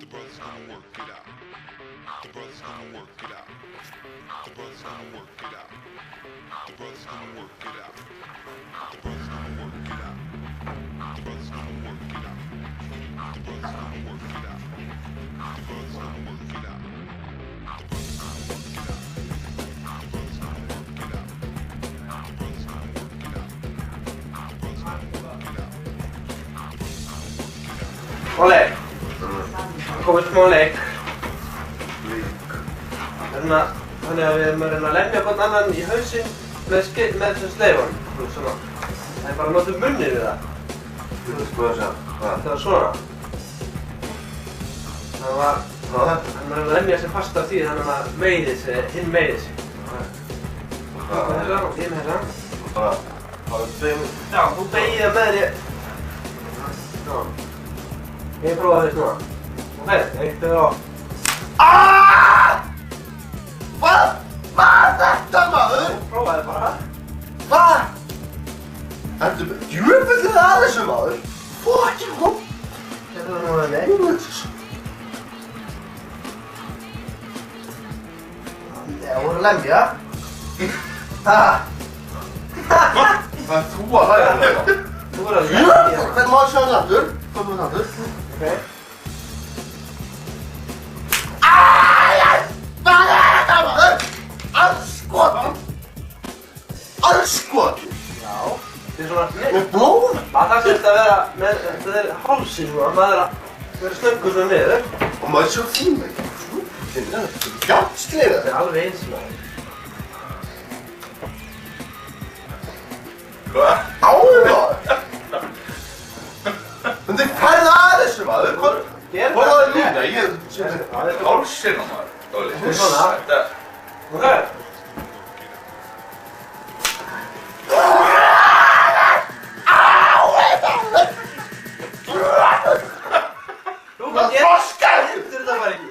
The brother's gonna work it out. The brother's gonna work it out. The brother's gonna work it out. The brother's gonna work it out. The brother's gonna work it out. The brother's gonna work it out. The brother's gonna work it out. The brother's gonna work it out. The brother's gonna work it out. The brother's gonna work it out. The brother's gonna work it out. The brother's gonna work it out. Óli, komið smá leik. Þannig að við erum að reyna að lemja hvern annan í hausinn með þessum sleifunum. Svona. Það er bara að nota munnið við það. Þú veist hvað það sé? Það var svona. Það var... Hann er að lemja sig fast af því þannig að hinn meiði sig. Það er það, ég með þessa. Bara, það er tveim... Já, þú beigir það með þér. Svona. Ég prófaði þess núna. Ok, eitt eða á. Hvað var þetta maður? Prófaði bara. Hvað? Ertu með djöfullið að þessu maður? Fucking hopp! Þetta var núna með. Það voru lemja. Það er þú að hlæða þetta. Þú voru að lemja. Hvernig má ég sjá þetta aftur? Hvað er þetta aftur? Ok. Hvað er þetta maður? Allskotin! Allskotin! Já. Þetta er svona... Með blóð? Það þarf að vera með... Þetta er hálsinn svona. Maður að vera snöggur svona niður. Og maður sjá þín með ekki. Þetta er fjárnsliða. Þetta er alveg eins maður. Hvað? Áður! En þið færðu að þessu maður. Hvað er það núna? Ég... Hálsinn á maður, Óli. Þetta er svona. Þetta... Ok. Þú Það getur froskar! þetta bara ekki.